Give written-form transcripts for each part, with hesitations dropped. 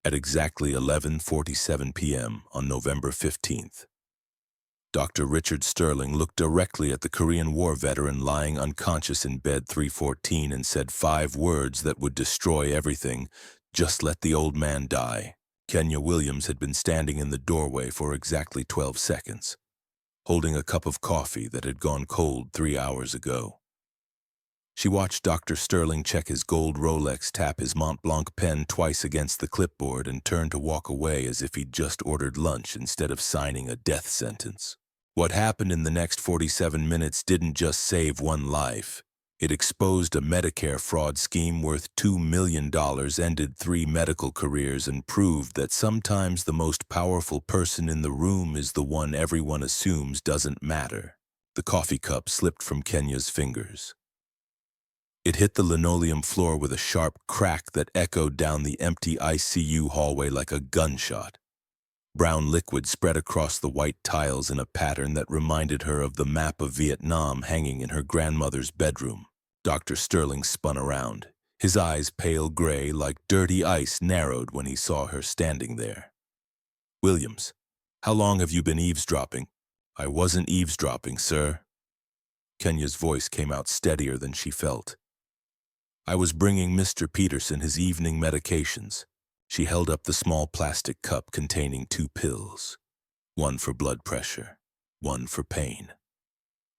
At exactly 11:47 p.m. on November 15th, Dr. Richard Sterling looked directly at the Korean War veteran lying unconscious in bed 314 and said 5 words that would destroy everything. Just let the old man die. Kenya Williams had been standing in the doorway for exactly 12 seconds, holding a cup of coffee that had gone cold 3 hours ago. She watched Dr. Sterling check his gold Rolex, tap his Mont Blanc pen twice against the clipboard, and turn to walk away as if he'd just ordered lunch instead of signing a death sentence. What happened in the next 47 minutes didn't just save one life. It exposed a Medicare fraud scheme worth $2 million, ended 3 medical careers, and proved that sometimes the most powerful person in the room is the one everyone assumes doesn't matter. The coffee cup slipped from Kenya's fingers. It hit the linoleum floor with a sharp crack that echoed down the empty ICU hallway like a gunshot. Brown liquid spread across the white tiles in a pattern that reminded her of the map of Vietnam hanging in her grandmother's bedroom. Dr. Sterling spun around. His eyes, pale gray like dirty ice, narrowed when he saw her standing there. "Williams, how long have you been eavesdropping?" "I wasn't eavesdropping, sir." Kenya's voice came out steadier than she felt. "I was bringing Mr. Peterson his evening medications." She held up the small plastic cup containing 2 pills, one for blood pressure, one for pain.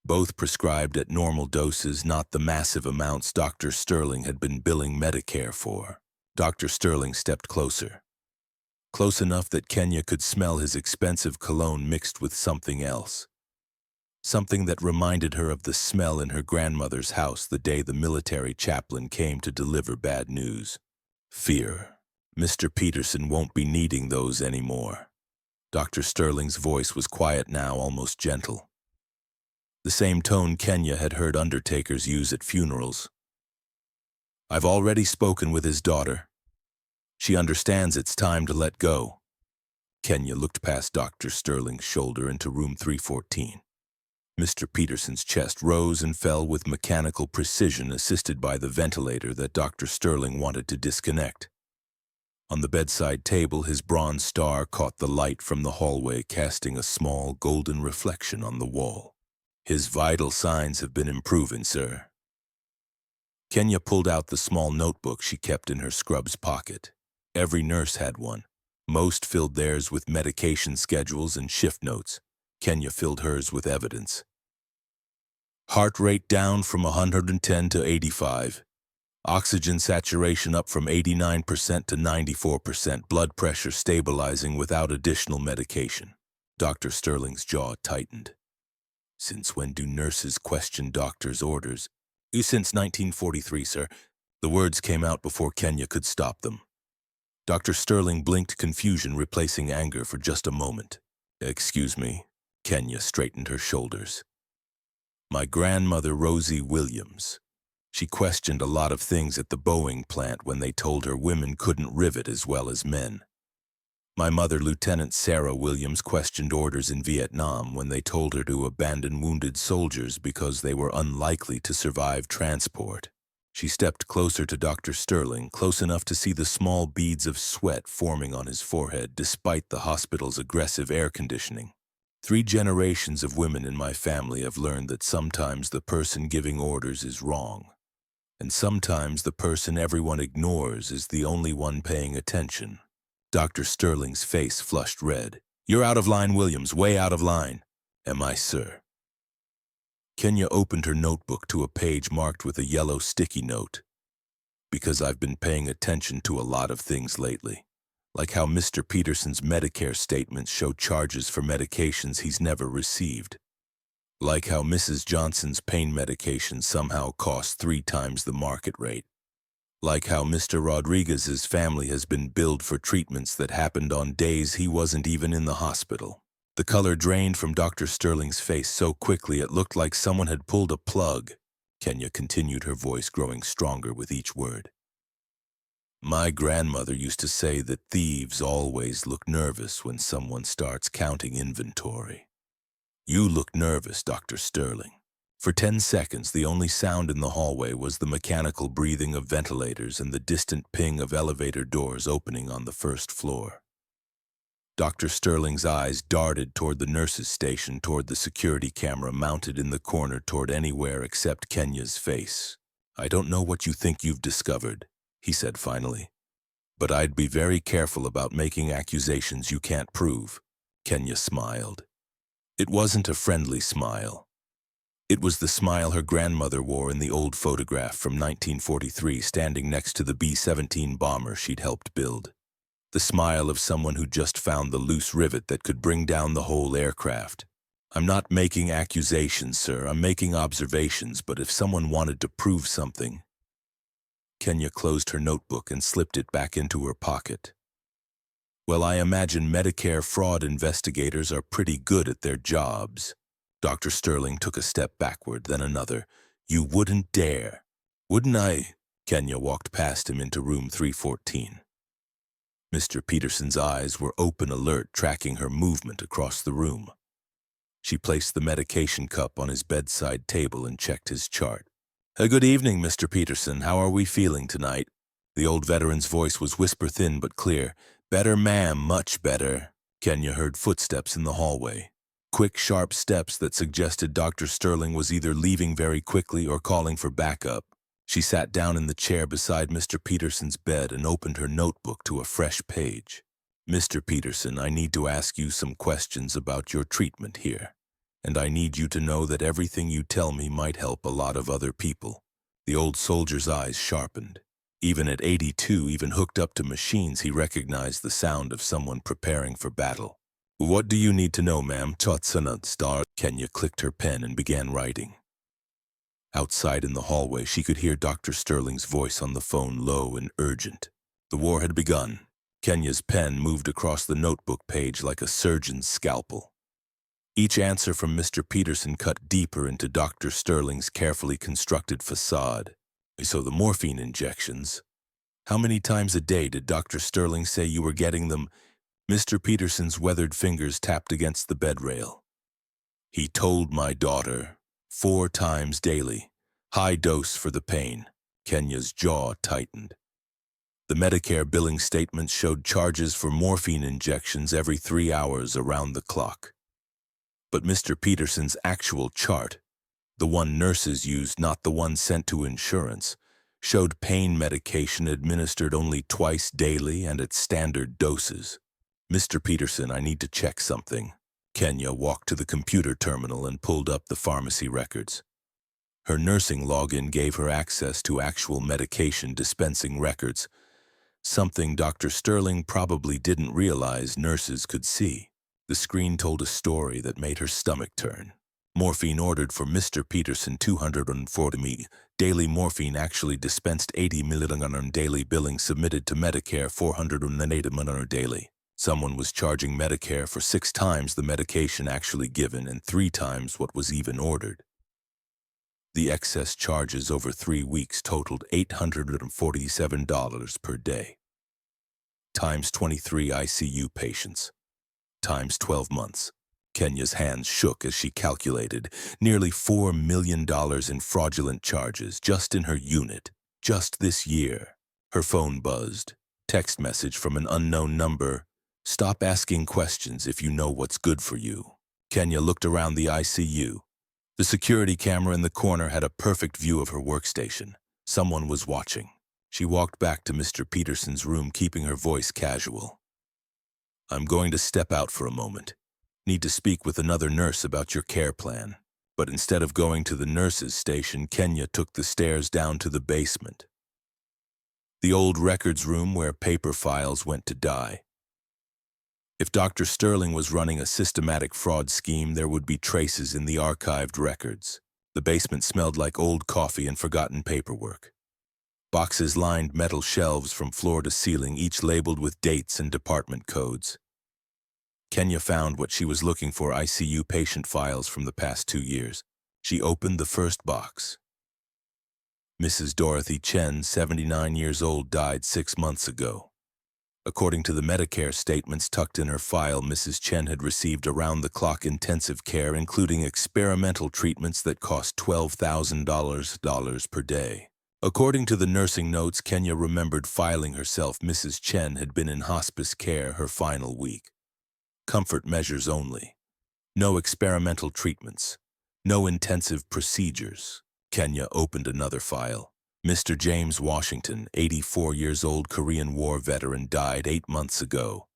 Both prescribed at normal doses, not the massive amounts Dr. Sterling had been billing Medicare for. Dr. Sterling stepped closer, close enough that Kenya could smell his expensive cologne mixed with something else. Something that reminded her of the smell in her grandmother's house the day the military chaplain came to deliver bad news. Fear. "Mr. Peterson won't be needing those anymore." Dr. Sterling's voice was quiet now, almost gentle. The same tone Kenya had heard undertakers use at funerals. "I've already spoken with his daughter. She understands it's time to let go." Kenya looked past Dr. Sterling's shoulder into room 314. Mr. Peterson's chest rose and fell with mechanical precision, assisted by the ventilator that Dr. Sterling wanted to disconnect. On the bedside table, his bronze star caught the light from the hallway, casting a small golden reflection on the wall. "His vital signs have been improving, sir." Kenya pulled out the small notebook she kept in her scrub's pocket. Every nurse had one. Most filled theirs with medication schedules and shift notes. Kenya filled hers with evidence. Heart rate down from 110 to 85. Oxygen saturation up from 89% to 94%. Blood pressure stabilizing without additional medication. Dr. Sterling's jaw tightened. "Since when do nurses question doctors' orders?" "Since 1943, sir." The words came out before Kenya could stop them. Dr. Sterling blinked confusion, replacing anger for just a moment. "Excuse me." Kenya straightened her shoulders. "My grandmother, Rosie Williams. She questioned a lot of things at the Boeing plant when they told her women couldn't rivet as well as men. My mother, Lieutenant Sarah Williams, questioned orders in Vietnam when they told her to abandon wounded soldiers because they were unlikely to survive transport." She stepped closer to Dr. Sterling, close enough to see the small beads of sweat forming on his forehead despite the hospital's aggressive air conditioning. 3 generations of women in my family have learned that sometimes the person giving orders is wrong, and sometimes the person everyone ignores is the only one paying attention." Dr. Sterling's face flushed red. "You're out of line, Williams, way out of line." "Am I, sir?" Kenya opened her notebook to a page marked with a yellow sticky note. "Because I've been paying attention to a lot of things lately. Like how Mr. Peterson's Medicare statements show charges for medications he's never received. Like how Mrs. Johnson's pain medication somehow costs 3 times the market rate. Like how Mr. Rodriguez's family has been billed for treatments that happened on days he wasn't even in the hospital." The color drained from Dr. Sterling's face so quickly it looked like someone had pulled a plug. Kenya continued, her voice growing stronger with each word. "My grandmother used to say that thieves always look nervous when someone starts counting inventory. You look nervous, Dr. Sterling. For 10 seconds, the only sound in the hallway was the mechanical breathing of ventilators and the distant ping of elevator doors opening on the first floor. Dr. Sterling's eyes darted toward the nurse's station, toward the security camera mounted in the corner, toward anywhere except Kenya's face. "I don't know what you think you've discovered," he said finally, "but I'd be very careful about making accusations you can't prove." Kenya smiled. It wasn't a friendly smile. It was the smile her grandmother wore in the old photograph from 1943, standing next to the B-17 bomber she'd helped build. The smile of someone who just found the loose rivet that could bring down the whole aircraft. "I'm not making accusations, sir. I'm making observations, but if someone wanted to prove something..." Kenya closed her notebook and slipped it back into her pocket. "Well, I imagine Medicare fraud investigators are pretty good at their jobs." Dr. Sterling took a step backward, then another. "You wouldn't dare." "Wouldn't I?" Kenya walked past him into room 314. Mr. Peterson's eyes were open, alert, tracking her movement across the room. She placed the medication cup on his bedside table and checked his chart. "Good evening, Mr. Peterson. How are we feeling tonight?" The old veteran's voice was whisper-thin but clear. "Better, ma'am, much better." Kenya heard footsteps in the hallway. Quick, sharp steps that suggested Dr. Sterling was either leaving very quickly or calling for backup. She sat down in the chair beside Mr. Peterson's bed and opened her notebook to a fresh page. "Mr. Peterson, I need to ask you some questions about your treatment here. And I need you to know that everything you tell me might help a lot of other people." The old soldier's eyes sharpened. Even at 82, even hooked up to machines, he recognized the sound of someone preparing for battle. "What do you need to know, ma'am?" Kenya clicked her pen and began writing. Outside in the hallway, she could hear Dr. Sterling's voice on the phone, low and urgent. The war had begun. Kenya's pen moved across the notebook page like a surgeon's scalpel. Each answer from Mr. Peterson cut deeper into Dr. Sterling's carefully constructed facade. "So the morphine injections. How many times a day did Dr. Sterling say you were getting them?" Mr. Peterson's weathered fingers tapped against the bed rail. "He told my daughter 4 times daily. High dose for the pain." Kenya's jaw tightened. The Medicare billing statements showed charges for morphine injections every 3 hours around the clock. But Mr. Peterson's actual chart, the one nurses used, not the one sent to insurance, showed pain medication administered only twice daily and at standard doses. "Mr. Peterson, I need to check something." Kenya walked to the computer terminal and pulled up the pharmacy records. Her nursing login gave her access to actual medication dispensing records, something Dr. Sterling probably didn't realize nurses could see. The screen told a story that made her stomach turn. Morphine ordered for Mr. Peterson 240 mg. Daily morphine actually dispensed 80 mg daily. Billing submitted to Medicare 480 mg daily. Someone was charging Medicare for 6 times the medication actually given and 3 times what was even ordered. The excess charges over 3 weeks totaled $847 per day. Times 23 ICU patients. Times 12 months. Kenya's hands shook as she calculated. Nearly $4 million in fraudulent charges just in her unit, just this year. Her phone buzzed. Text message from an unknown number. "Stop asking questions if you know what's good for you." Kenya looked around the ICU. The security camera in the corner had a perfect view of her workstation. Someone was watching. She walked back to Mr. Peterson's room, keeping her voice casual. "I'm going to step out for a moment. Need to speak with another nurse about your care plan." But instead of going to the nurse's station, Kenya took the stairs down to the basement. The old records room where paper files went to die. If Dr. Sterling was running a systematic fraud scheme, there would be traces in the archived records. The basement smelled like old coffee and forgotten paperwork. Boxes lined metal shelves from floor to ceiling, each labeled with dates and department codes. Kenya found what she was looking for: ICU patient files from the past 2 years. She opened the first box. Mrs. Dorothy Chen, 79 years old, died 6 months ago. According to the Medicare statements tucked in her file, Mrs. Chen had received around-the-clock intensive care, including experimental treatments that cost $12,000 per day. According to the nursing notes, Kenya remembered filing herself. Mrs. Chen had been in hospice care her final week. Comfort measures only. No experimental treatments. No intensive procedures. Kenya opened another file. Mr. James Washington, 84 years old, Korean War veteran, died 8 months ago.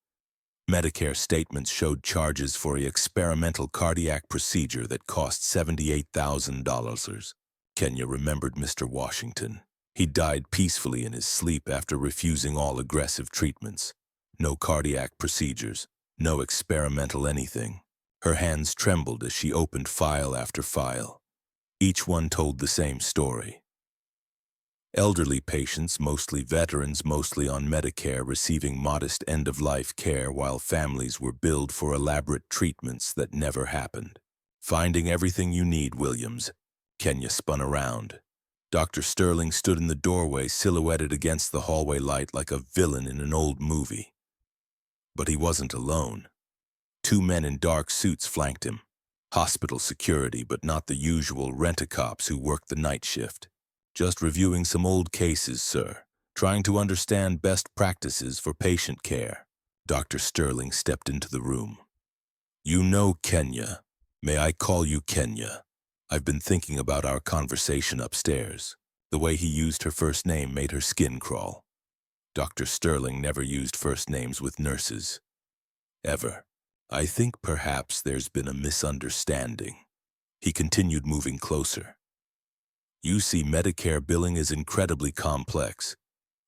Medicare statements showed charges for an experimental cardiac procedure that cost $78,000. Kenya remembered Mr. Washington. He died peacefully in his sleep after refusing all aggressive treatments. No cardiac procedures, no experimental anything. Her hands trembled as she opened file after file. Each one told the same story. Elderly patients, mostly veterans, mostly on Medicare, receiving modest end-of-life care while families were billed for elaborate treatments that never happened. Finding everything you need, Williams. Kenya spun around. Dr. Sterling stood in the doorway, silhouetted against the hallway light like a villain in an old movie. But he wasn't alone. 2 men in dark suits flanked him. Hospital security, but not the usual rent-a-cops who worked the night shift. Just reviewing some old cases, sir. Trying to understand best practices for patient care. Dr. Sterling stepped into the room. You know Kenya. May I call you Kenya? I've been thinking about our conversation upstairs. The way he used her first name made her skin crawl. Dr. Sterling never used first names with nurses. Ever. I think perhaps there's been a misunderstanding. He continued, moving closer. You see, Medicare billing is incredibly complex.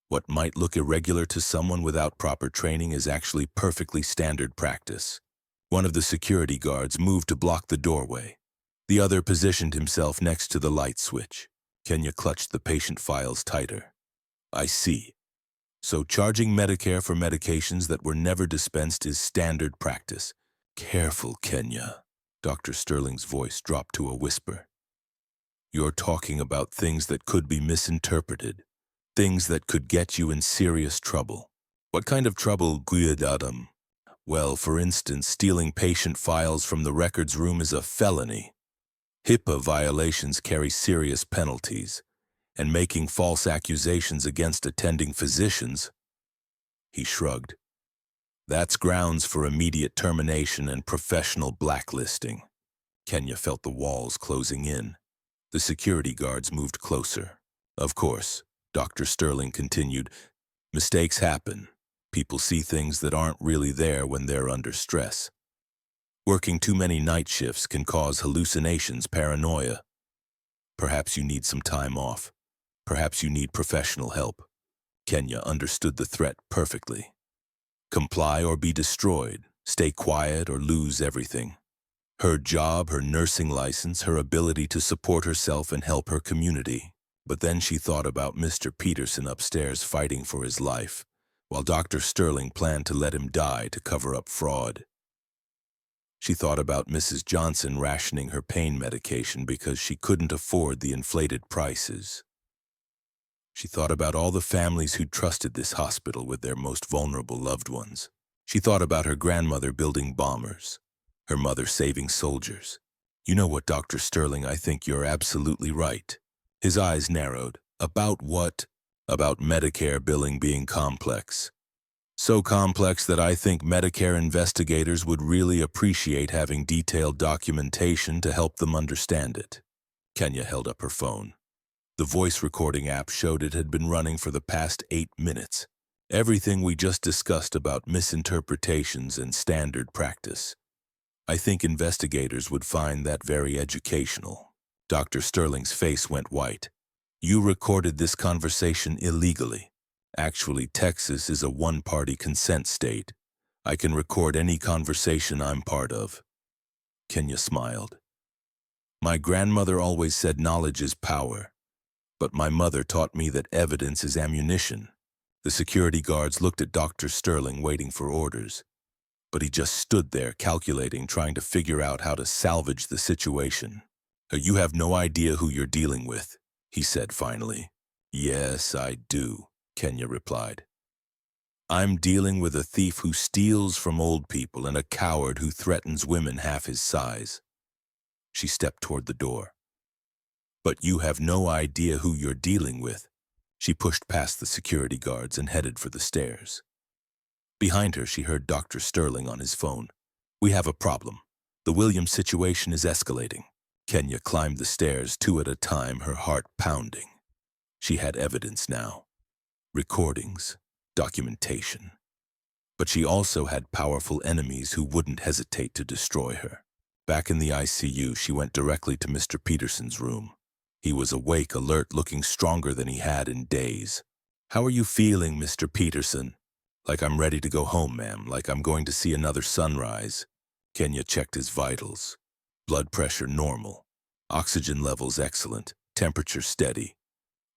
What might look irregular to someone without proper training is actually perfectly standard practice. One of the security guards moved to block the doorway. The other positioned himself next to the light switch. Kenya clutched the patient files tighter. I see. So charging Medicare for medications that were never dispensed is standard practice. Careful, Kenya. Dr. Sterling's voice dropped to a whisper. You're talking about things that could be misinterpreted. Things that could get you in serious trouble. What kind of trouble, Guiadam? Well, for instance, stealing patient files from the records room is a felony. HIPAA violations carry serious penalties, and making false accusations against attending physicians, he shrugged. That's grounds for immediate termination and professional blacklisting. Kenya felt the walls closing in. The security guards moved closer. Of course, Dr. Sterling continued, mistakes happen. People see things that aren't really there when they're under stress. Working too many night shifts can cause hallucinations, paranoia. Perhaps you need some time off. Perhaps you need professional help. Kenya understood the threat perfectly. Comply or be destroyed. Stay quiet or lose everything. Her job, her nursing license, her ability to support herself and help her community. But then she thought about Mr. Peterson upstairs fighting for his life, while Dr. Sterling planned to let him die to cover up fraud. She thought about Mrs. Johnson rationing her pain medication because she couldn't afford the inflated prices. She thought about all the families who trusted this hospital with their most vulnerable loved ones. She thought about her grandmother building bombers, her mother saving soldiers. You know what, Dr. Sterling, I think you're absolutely right. His eyes narrowed. About what? About Medicare billing being complex. So complex that I think Medicare investigators would really appreciate having detailed documentation to help them understand it. Kenya held up her phone. The voice recording app showed it had been running for the past 8 minutes. Everything we just discussed about misinterpretations and standard practice. I think investigators would find that very educational. Dr. Sterling's face went white. You recorded this conversation illegally. Actually, Texas is a one-party consent state. I can record any conversation I'm part of. Kenya smiled. My grandmother always said knowledge is power, but my mother taught me that evidence is ammunition. The security guards looked at Dr. Sterling, waiting for orders. But he just stood there, calculating, trying to figure out how to salvage the situation. You have no idea who you're dealing with, he said finally. Yes, I do, Kenya replied. I'm dealing with a thief who steals from old people and a coward who threatens women half his size. She stepped toward the door. But you have no idea who you're dealing with. She pushed past the security guards and headed for the stairs. Behind her, she heard Dr. Sterling on his phone. We have a problem. The Williams situation is escalating. Kenya climbed the stairs 2 at a time, her heart pounding. She had evidence now. Recordings, documentation. But she also had powerful enemies who wouldn't hesitate to destroy her. Back in the ICU, she went directly to Mr. Peterson's room. He was awake, alert, looking stronger than he had in days. How are you feeling, Mr. Peterson? Like I'm ready to go home, ma'am, like I'm going to see another sunrise. Kenya checked his vitals. Blood pressure normal. Oxygen levels excellent. Temperature steady.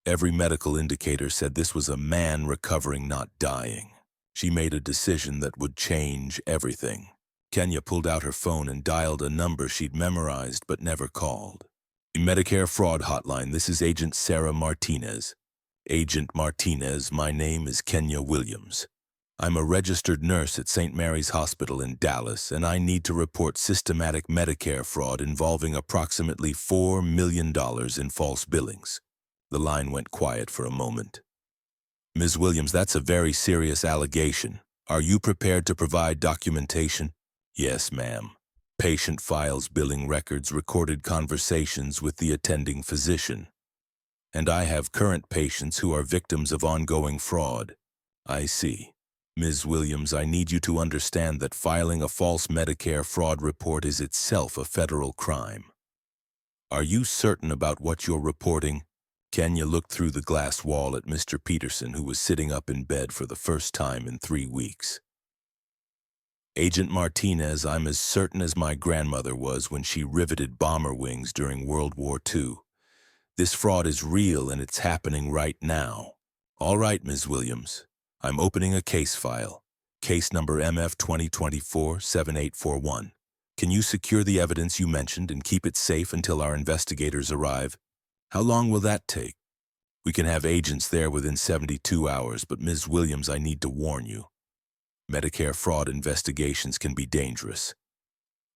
Every medical indicator said this was a man recovering, not dying. She made a decision that would change everything. Kenya pulled out her phone and dialed a number she'd memorized but never called. The Medicare fraud hotline, this is Agent Sarah Martinez. Agent Martinez, my name is Kenya Williams. I'm a registered nurse at St. Mary's Hospital in Dallas, and I need to report systematic Medicare fraud involving approximately $4 million in false billings. The line went quiet for a moment. Ms. Williams, that's a very serious allegation. Are you prepared to provide documentation? Yes, ma'am. Patient files, billing records, recorded conversations with the attending physician. And I have current patients who are victims of ongoing fraud. I see. Ms. Williams, I need you to understand that filing a false Medicare fraud report is itself a federal crime. Are you certain about what you're reporting? Kenya looked through the glass wall at Mr. Peterson, who was sitting up in bed for the first time in 3 weeks. Agent Martinez, I'm as certain as my grandmother was when she riveted bomber wings during World War II. This fraud is real and it's happening right now. All right, Ms. Williams. I'm opening a case file. Case number MF 2024-7841. Can you secure the evidence you mentioned and keep it safe until our investigators arrive? How long will that take? We can have agents there within 72 hours, but Ms. Williams, I need to warn you. Medicare fraud investigations can be dangerous.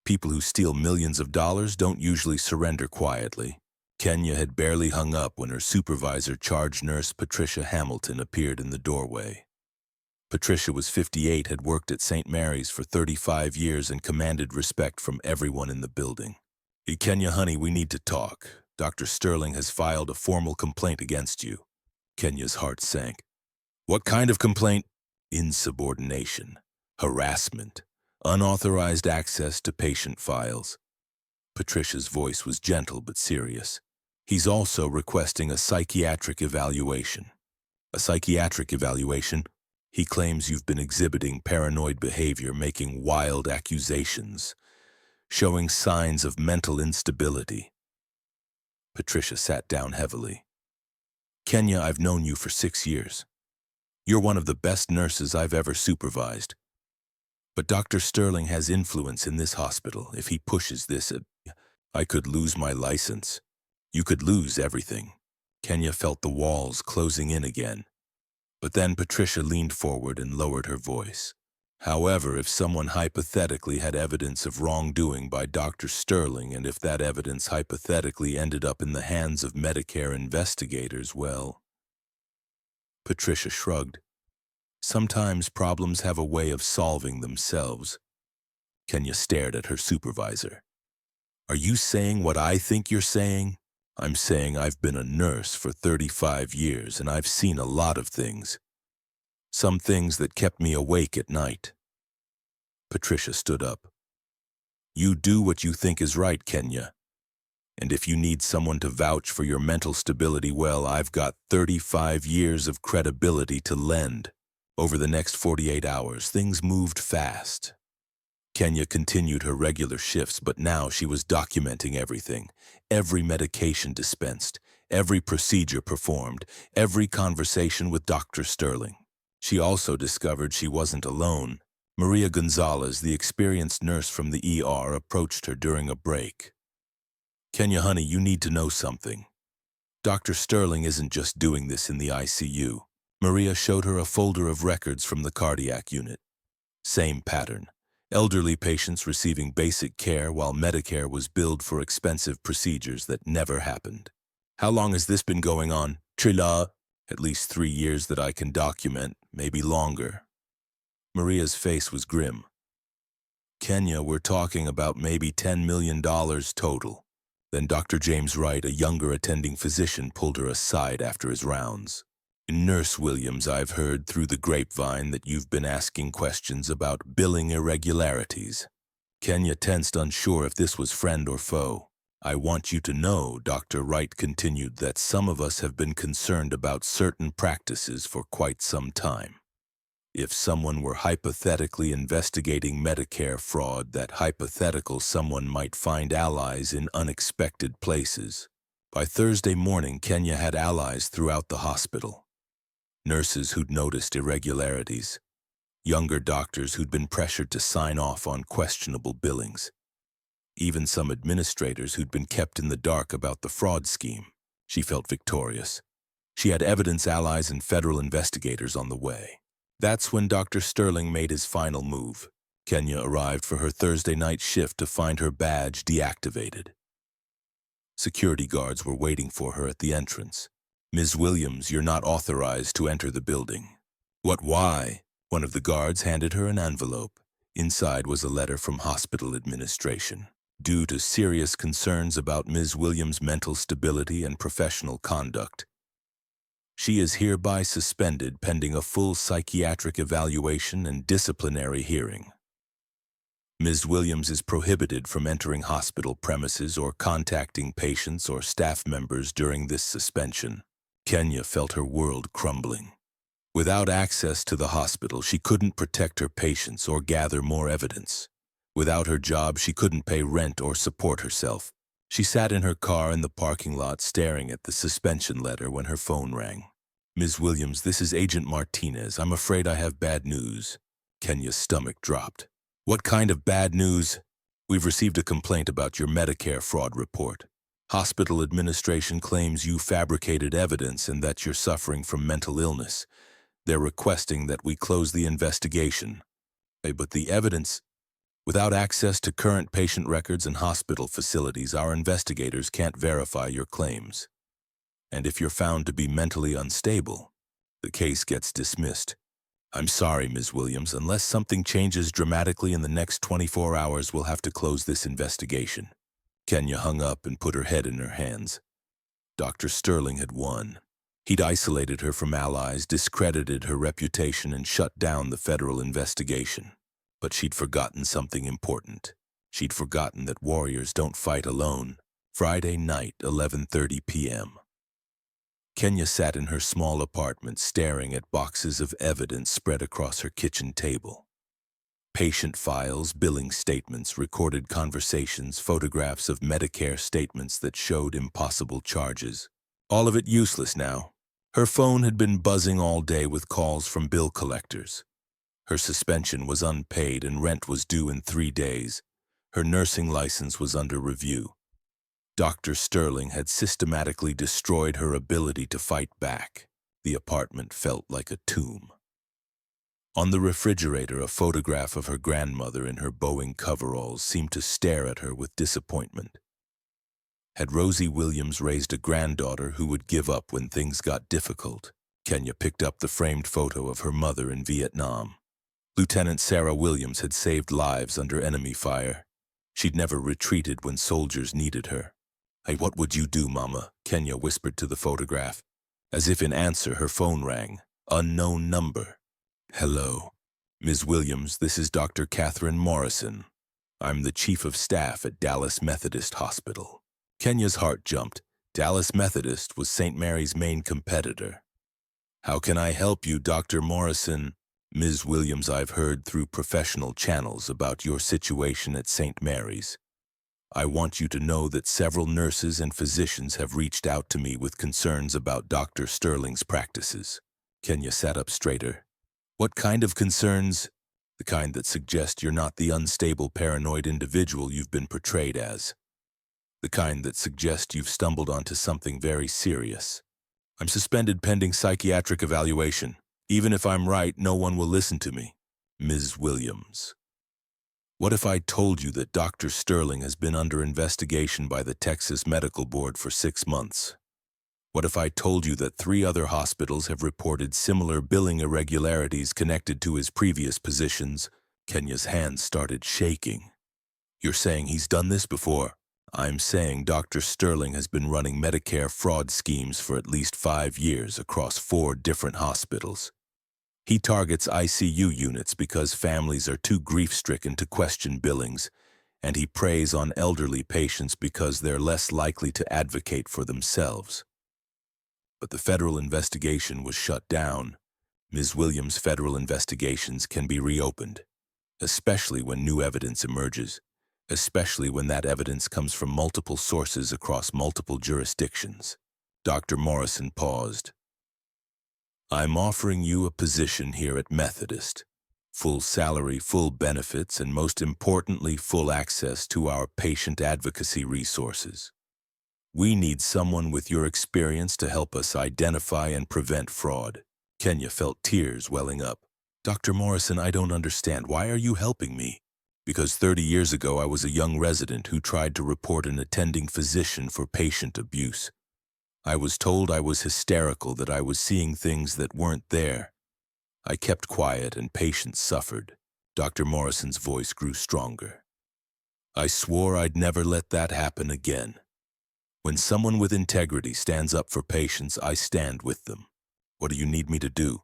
People who steal millions of dollars don't usually surrender quietly. Kenya had barely hung up when her supervisor, charge nurse Patricia Hamilton, appeared in the doorway. Patricia was 58, had worked at St. Mary's for 35 years, and commanded respect from everyone in the building. Hey, Kenya, honey, we need to talk. Dr. Sterling has filed a formal complaint against you. Kenya's heart sank. What kind of complaint? Insubordination, harassment, unauthorized access to patient files. Patricia's voice was gentle but serious. He's also requesting a psychiatric evaluation. A psychiatric evaluation? He claims you've been exhibiting paranoid behavior, making wild accusations, showing signs of mental instability. Patricia sat down heavily. Kenya, I've known you for 6 years. You're one of the best nurses I've ever supervised. But Dr. Sterling has influence in this hospital. If he pushes this, I could lose my license. You could lose everything. Kenya felt the walls closing in again. But then Patricia leaned forward and lowered her voice. However, if someone hypothetically had evidence of wrongdoing by Dr. Sterling, and if that evidence hypothetically ended up in the hands of Medicare investigators, well... Patricia shrugged. Sometimes problems have a way of solving themselves. Kenya stared at her supervisor. Are you saying what I think you're saying? I'm saying I've been a nurse for 35 years and I've seen a lot of things. Some things that kept me awake at night. Patricia stood up. You do what you think is right, Kenya. And if you need someone to vouch for your mental stability, well, I've got 35 years of credibility to lend. Over the next 48 hours, things moved fast. Kenya continued her regular shifts, but now she was documenting everything. Every medication dispensed, every procedure performed, every conversation with Dr. Sterling. She also discovered she wasn't alone. Maria Gonzalez, the experienced nurse from the ER, approached her during a break. Kenya, honey, you need to know something. Dr. Sterling isn't just doing this in the ICU. Maria showed her a folder of records from the cardiac unit. Same pattern. Elderly patients receiving basic care while Medicare was billed for expensive procedures that never happened. How long has this been going on? Trila? At least 3 years that I can document, maybe longer. Maria's face was grim. Kenya, we're talking about maybe $10 million total. Then Dr. James Wright, a younger attending physician, pulled her aside after his rounds. Nurse Williams, I've heard through the grapevine that you've been asking questions about billing irregularities. Kenya tensed, unsure if this was friend or foe. I want you to know, Dr. Wright continued, that some of us have been concerned about certain practices for quite some time. If someone were hypothetically investigating Medicare fraud, that hypothetical someone might find allies in unexpected places. By Thursday morning, Kenya had allies throughout the hospital. Nurses who'd noticed irregularities. Younger doctors who'd been pressured to sign off on questionable billings. Even some administrators who'd been kept in the dark about the fraud scheme. She felt victorious. She had evidence allies and federal investigators on the way. That's when Dr. Sterling made his final move. Kenya arrived for her Thursday night shift to find her badge deactivated. Security guards were waiting for her at the entrance. Ms. Williams, you're not authorized to enter the building. What, why? One of the guards handed her an envelope. Inside was a letter from hospital administration. Due to serious concerns about Ms. Williams' mental stability and professional conduct, she is hereby suspended pending a full psychiatric evaluation and disciplinary hearing. Ms. Williams is prohibited from entering hospital premises or contacting patients or staff members during this suspension. Kenya felt her world crumbling. Without access to the hospital, she couldn't protect her patients or gather more evidence. Without her job, she couldn't pay rent or support herself. She sat in her car in the parking lot staring at the suspension letter when her phone rang. Ms. Williams, this is Agent Martinez. I'm afraid I have bad news. Kenya's stomach dropped. What kind of bad news? We've received a complaint about your Medicare fraud report. Hospital administration claims you fabricated evidence and that you're suffering from mental illness. They're requesting that we close the investigation. But the evidence... Without access to current patient records and hospital facilities, our investigators can't verify your claims. And if you're found to be mentally unstable, the case gets dismissed. I'm sorry, Ms. Williams, unless something changes dramatically in the next 24 hours, we'll have to close this investigation. Kenya hung up and put her head in her hands. Dr. Sterling had won. He'd isolated her from allies, discredited her reputation, and shut down the federal investigation. But she'd forgotten something important. She'd forgotten that warriors don't fight alone. Friday night, 11:30 p.m. Kenya sat in her small apartment staring at boxes of evidence spread across her kitchen table. Patient files, billing statements, recorded conversations, photographs of Medicare statements that showed impossible charges. All of it useless now. Her phone had been buzzing all day with calls from bill collectors. Her suspension was unpaid and rent was due in 3 days. Her nursing license was under review. Dr. Sterling had systematically destroyed her ability to fight back. The apartment felt like a tomb. On the refrigerator, a photograph of her grandmother in her Boeing coveralls seemed to stare at her with disappointment. Had Rosie Williams raised a granddaughter who would give up when things got difficult? Kenya picked up the framed photo of her mother in Vietnam. Lieutenant Sarah Williams had saved lives under enemy fire. She'd never retreated when soldiers needed her. Hey, what would you do, Mama? Kenya whispered to the photograph. As if in answer, her phone rang. Unknown number. Hello. Ms. Williams, this is Dr. Catherine Morrison. I'm the Chief of Staff at Dallas Methodist Hospital. Kenya's heart jumped. Dallas Methodist was St. Mary's main competitor. How can I help you, Dr. Morrison? Ms. Williams, I've heard through professional channels about your situation at St. Mary's. I want you to know that several nurses and physicians have reached out to me with concerns about Dr. Sterling's practices. Kenya sat up straighter. What kind of concerns? The kind that suggest you're not the unstable, paranoid individual you've been portrayed as. The kind that suggest you've stumbled onto something very serious. I'm suspended pending psychiatric evaluation. Even if I'm right, no one will listen to me. Ms. Williams. What if I told you that Dr. Sterling has been under investigation by the Texas Medical Board for 6 months? What if I told you that 3 other hospitals have reported similar billing irregularities connected to his previous positions? Kenya's hands started shaking. You're saying he's done this before? I'm saying Dr. Sterling has been running Medicare fraud schemes for at least 5 years across 4 different hospitals. He targets ICU units because families are too grief-stricken to question billings, and he preys on elderly patients because they're less likely to advocate for themselves. But the federal investigation was shut down. Ms. Williams' federal investigations can be reopened, especially when new evidence emerges, especially when that evidence comes from multiple sources across multiple jurisdictions. Dr. Morrison paused. I'm offering you a position here at Methodist. Full salary, full benefits, and most importantly, full access to our patient advocacy resources. We need someone with your experience to help us identify and prevent fraud. Kenya felt tears welling up. Dr. Morrison, I don't understand. Why are you helping me? Because 30 years ago, I was a young resident who tried to report an attending physician for patient abuse. I was told I was hysterical, that I was seeing things that weren't there. I kept quiet and patients suffered. Dr. Morrison's voice grew stronger. I swore I'd never let that happen again. When someone with integrity stands up for patients, I stand with them. What do you need me to do?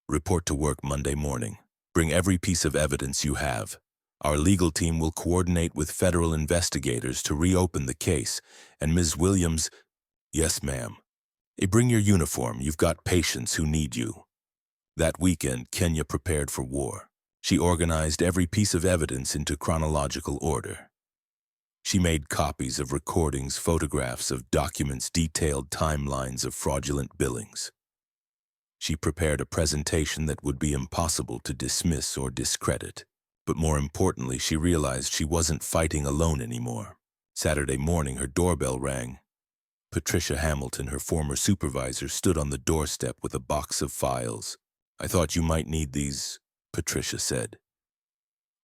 Report to work Monday morning. Bring every piece of evidence you have. Our legal team will coordinate with federal investigators to reopen the case, and Ms. Williams... Yes, ma'am. Hey, bring your uniform. You've got patients who need you. That weekend, Kenya prepared for war. She organized every piece of evidence into chronological order. She made copies of recordings, photographs of documents, detailed timelines of fraudulent billings. She prepared a presentation that would be impossible to dismiss or discredit. But more importantly, she realized she wasn't fighting alone anymore. Saturday morning, her doorbell rang. Patricia Hamilton, her former supervisor, stood on the doorstep with a box of files. I thought you might need these, Patricia said.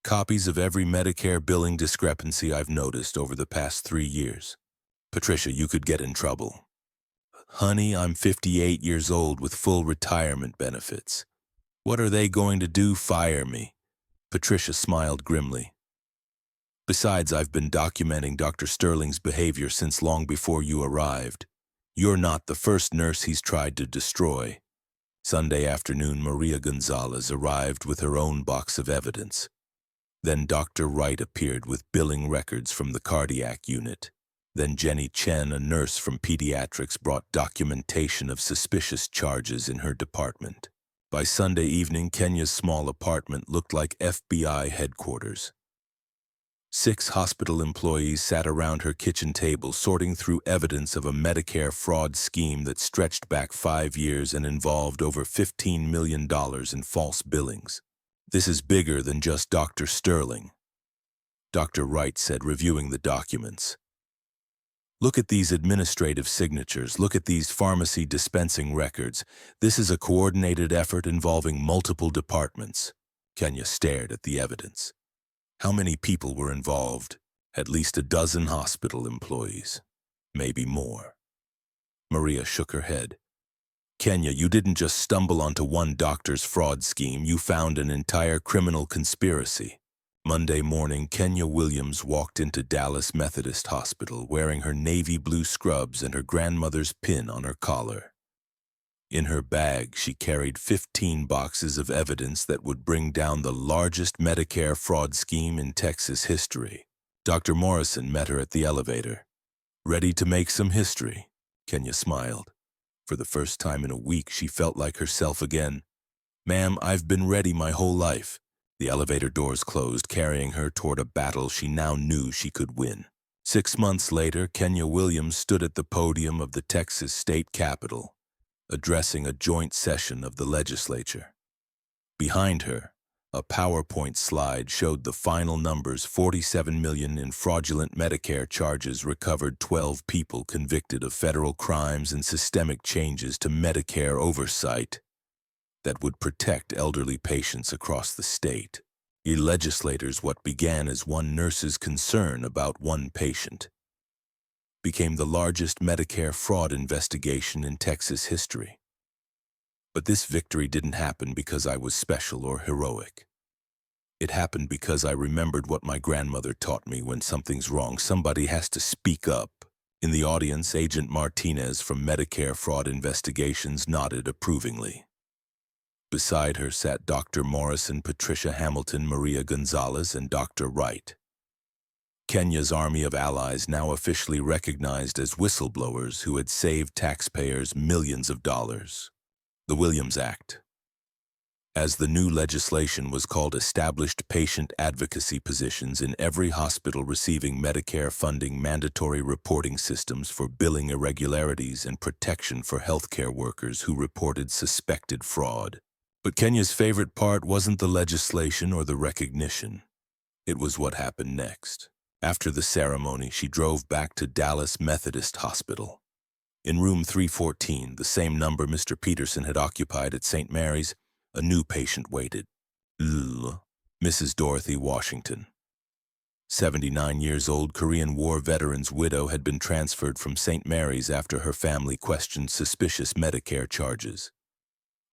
Copies of every Medicare billing discrepancy I've noticed over the past 3 years. Patricia, you could get in trouble. Honey, I'm 58 years old with full retirement benefits. What are they going to do? Fire me? Patricia smiled grimly. Besides, I've been documenting Dr. Sterling's behavior since long before you arrived. You're not the first nurse he's tried to destroy. Sunday afternoon, Maria Gonzalez arrived with her own box of evidence. Then Dr. Wright appeared with billing records from the cardiac unit. Then Jenny Chen, a nurse from pediatrics, brought documentation of suspicious charges in her department. By Sunday evening, Kenya's small apartment looked like FBI headquarters. 6 hospital employees sat around her kitchen table sorting through evidence of a Medicare fraud scheme that stretched back 5 years and involved over $15 million in false billings. This is bigger than just Dr. Sterling, Dr. Wright said, reviewing the documents. Look at these administrative signatures. Look at these pharmacy dispensing records. This is a coordinated effort involving multiple departments. Kenya stared at the evidence. How many people were involved? At least a dozen hospital employees. Maybe more. Maria shook her head. Kenya, you didn't just stumble onto one doctor's fraud scheme. You found an entire criminal conspiracy. Monday morning, Kenya Williams walked into Dallas Methodist Hospital wearing her navy blue scrubs and her grandmother's pin on her collar. In her bag, she carried 15 boxes of evidence that would bring down the largest Medicare fraud scheme in Texas history. Dr. Morrison met her at the elevator. Ready to make some history? Kenya smiled. For the first time in a week, she felt like herself again. Ma'am, I've been ready my whole life. The elevator doors closed, carrying her toward a battle she now knew she could win. 6 months later, Kenya Williams stood at the podium of the Texas State Capitol, addressing a joint session of the legislature. Behind her, A PowerPoint slide showed the final numbers: 47 million in fraudulent Medicare charges recovered, 12 people convicted of federal crimes, and systemic changes to Medicare oversight that would protect elderly patients across the state. Legislators, what began as one nurse's concern about one patient became the largest Medicare fraud investigation in Texas history. But this victory didn't happen because I was special or heroic. It happened because I remembered what my grandmother taught me: when something's wrong, somebody has to speak up. In the audience, Agent Martinez from Medicare Fraud Investigations nodded approvingly. Beside her sat Dr. Morrison, Patricia Hamilton, Maria Gonzalez, and Dr. Wright. Kenya's army of allies, now officially recognized as whistleblowers who had saved taxpayers millions of dollars. The Williams Act, as the new legislation was called, established patient advocacy positions in every hospital receiving Medicare funding, mandatory reporting systems for billing irregularities, and protection for healthcare workers who reported suspected fraud. But Kenya's favorite part wasn't the legislation or the recognition. It was what happened next. After the ceremony, she drove back to Dallas Methodist Hospital. In room 314, the same number Mr. Peterson had occupied at St. Mary's, a new patient waited. Mrs. Dorothy Washington. 79 years old Korean War veteran's widow had been transferred from St. Mary's after her family questioned suspicious Medicare charges.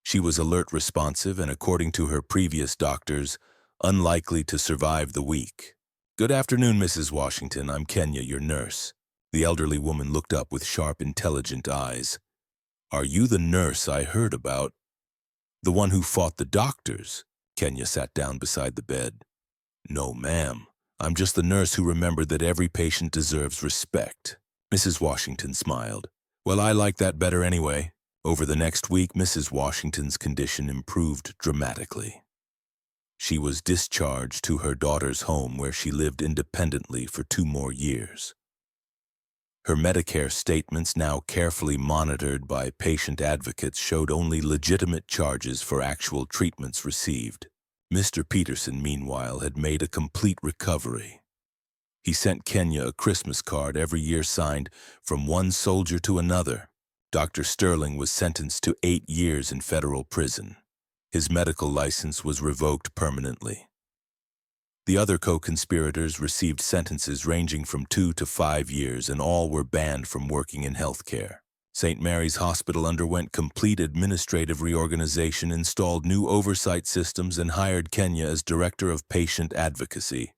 She was alert, responsive, and according to her previous doctors, unlikely to survive the week. "Good afternoon, Mrs. Washington. I'm Kenya, your nurse." The elderly woman looked up with sharp, intelligent eyes. "Are you the nurse I heard about?" "The one who fought the doctors?" Kenya sat down beside the bed. "No, ma'am. I'm just the nurse who remembered that every patient deserves respect." Mrs. Washington smiled. "Well, I like that better anyway." Over the next week, Mrs. Washington's condition improved dramatically. She was discharged to her daughter's home, where she lived independently for 2 more years. Her Medicare statements, now carefully monitored by patient advocates, showed only legitimate charges for actual treatments received. Mr. Peterson, meanwhile, had made a complete recovery. He sent Kenya a Christmas card every year signed "From one soldier to another." Dr. Sterling was sentenced to 8 years in federal prison. His medical license was revoked permanently. The other co-conspirators received sentences ranging from 2 to 5 years, and all were banned from working in healthcare. St. Mary's Hospital underwent complete administrative reorganization, installed new oversight systems, and hired Kenya as Director of Patient Advocacy,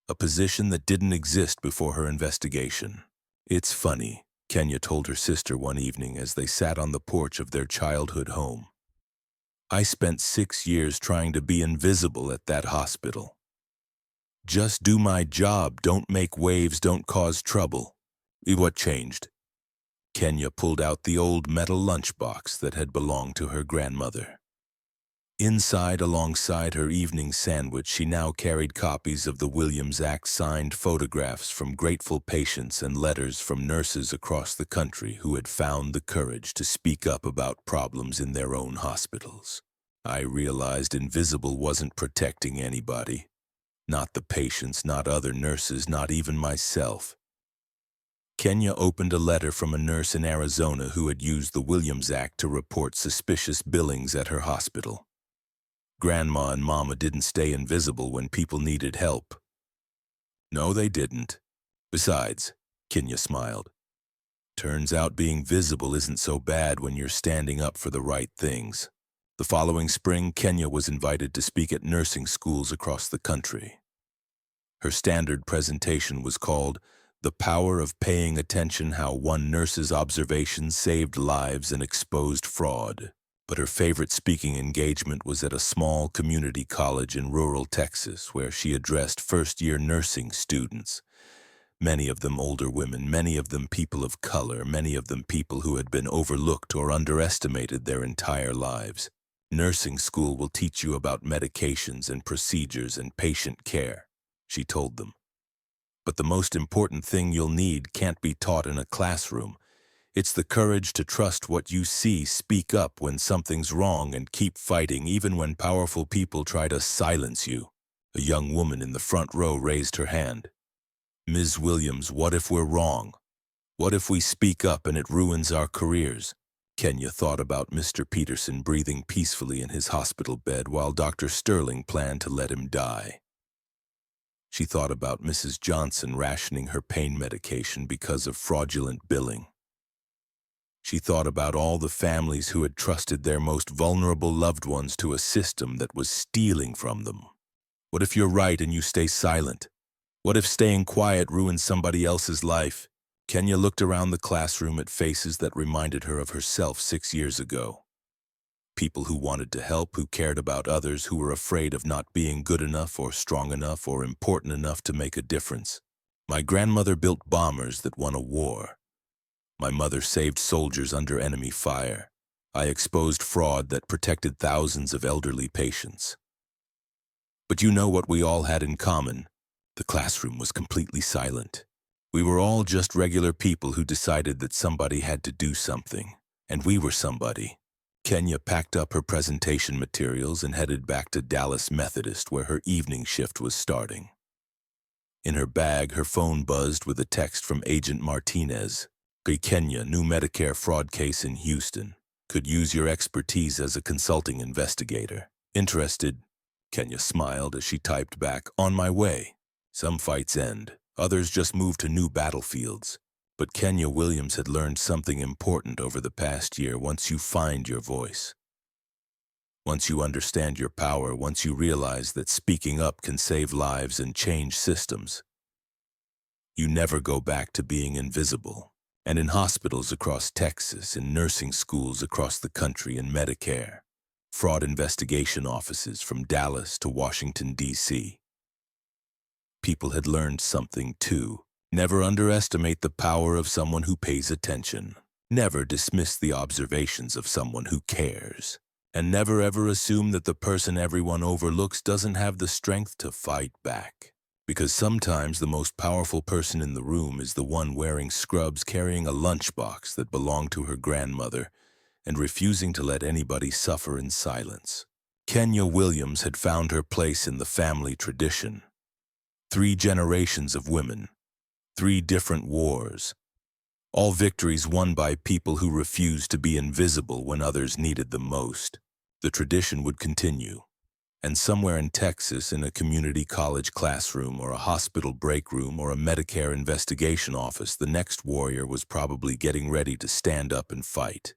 a position that didn't exist before her investigation. "It's funny," Kenya told her sister one evening as they sat on the porch of their childhood home. "I spent 6 years trying to be invisible at that hospital. Just do my job, don't make waves, don't cause trouble. What changed?" Kenya pulled out the old metal lunchbox that had belonged to her grandmother. Inside, alongside her evening sandwich, she now carried copies of the Williams Act, signed photographs from grateful patients, and letters from nurses across the country who had found the courage to speak up about problems in their own hospitals. I realized invisible wasn't protecting anybody. Not the patients, not other nurses, not even myself. Kenya opened a letter from a nurse in Arizona who had used the Williams Act to report suspicious billings at her hospital. Grandma and Mama didn't stay invisible when people needed help. No, they didn't. Besides, Kenya smiled, turns out being visible isn't so bad when you're standing up for the right things. The following spring, Kenya was invited to speak at nursing schools across the country. Her standard presentation was called "The Power of Paying Attention: How One Nurse's Observations Saved Lives and Exposed Fraud." But her favorite speaking engagement was at a small community college in rural Texas, where she addressed first-year nursing students. Many of them older women, many of them people of color, many of them people who had been overlooked or underestimated their entire lives. "Nursing school will teach you about medications and procedures and patient care," she told them. "But the most important thing you'll need can't be taught in a classroom. It's the courage to trust what you see, speak up when something's wrong, and keep fighting even when powerful people try to silence you. A young woman in the front row raised her hand. Ms. Williams, what if we're wrong? What if we speak up and it ruins our careers? Kenya thought about Mr. Peterson breathing peacefully in his hospital bed while Dr. Sterling planned to let him die. She thought about Mrs. Johnson rationing her pain medication because of fraudulent billing. She thought about all the families who had trusted their most vulnerable loved ones to a system that was stealing from them. What if you're right and you stay silent? What if staying quiet ruins somebody else's life? Kenya looked around the classroom at faces that reminded her of herself 6 years ago. People who wanted to help, who cared about others, who were afraid of not being good enough or strong enough or important enough to make a difference. My grandmother built bombers that won a war. My mother saved soldiers under enemy fire. I exposed fraud that protected thousands of elderly patients. But you know what we all had in common? The classroom was completely silent. We were all just regular people who decided that somebody had to do something, and we were somebody. Kenya packed up her presentation materials and headed back to Dallas Methodist, where her evening shift was starting. In her bag, her phone buzzed with a text from Agent Martinez. Kenya, new Medicare fraud case in Houston. Could use your expertise as a consulting investigator. Interested? Kenya smiled as she typed back, on my way. Some fights end. Others just move to new battlefields. But Kenya Williams had learned something important over the past year. Once you find your voice, once you understand your power, once you realize that speaking up can save lives and change systems, you never go back to being invisible. And in hospitals across Texas, in nursing schools across the country, in Medicare, fraud investigation offices from Dallas to Washington, D.C., people had learned something too. Never underestimate the power of someone who pays attention. Never dismiss the observations of someone who cares. And never ever assume that the person everyone overlooks doesn't have the strength to fight back. Because sometimes the most powerful person in the room is the one wearing scrubs, carrying a lunchbox that belonged to her grandmother, and refusing to let anybody suffer in silence. Kenya Williams had found her place in the family tradition. 3 generations of women, 3 different wars, all victories won by people who refused to be invisible when others needed them most. The tradition would continue. And somewhere in Texas, in a community college classroom or a hospital break room or a Medicare investigation office, the next warrior was probably getting ready to stand up and fight.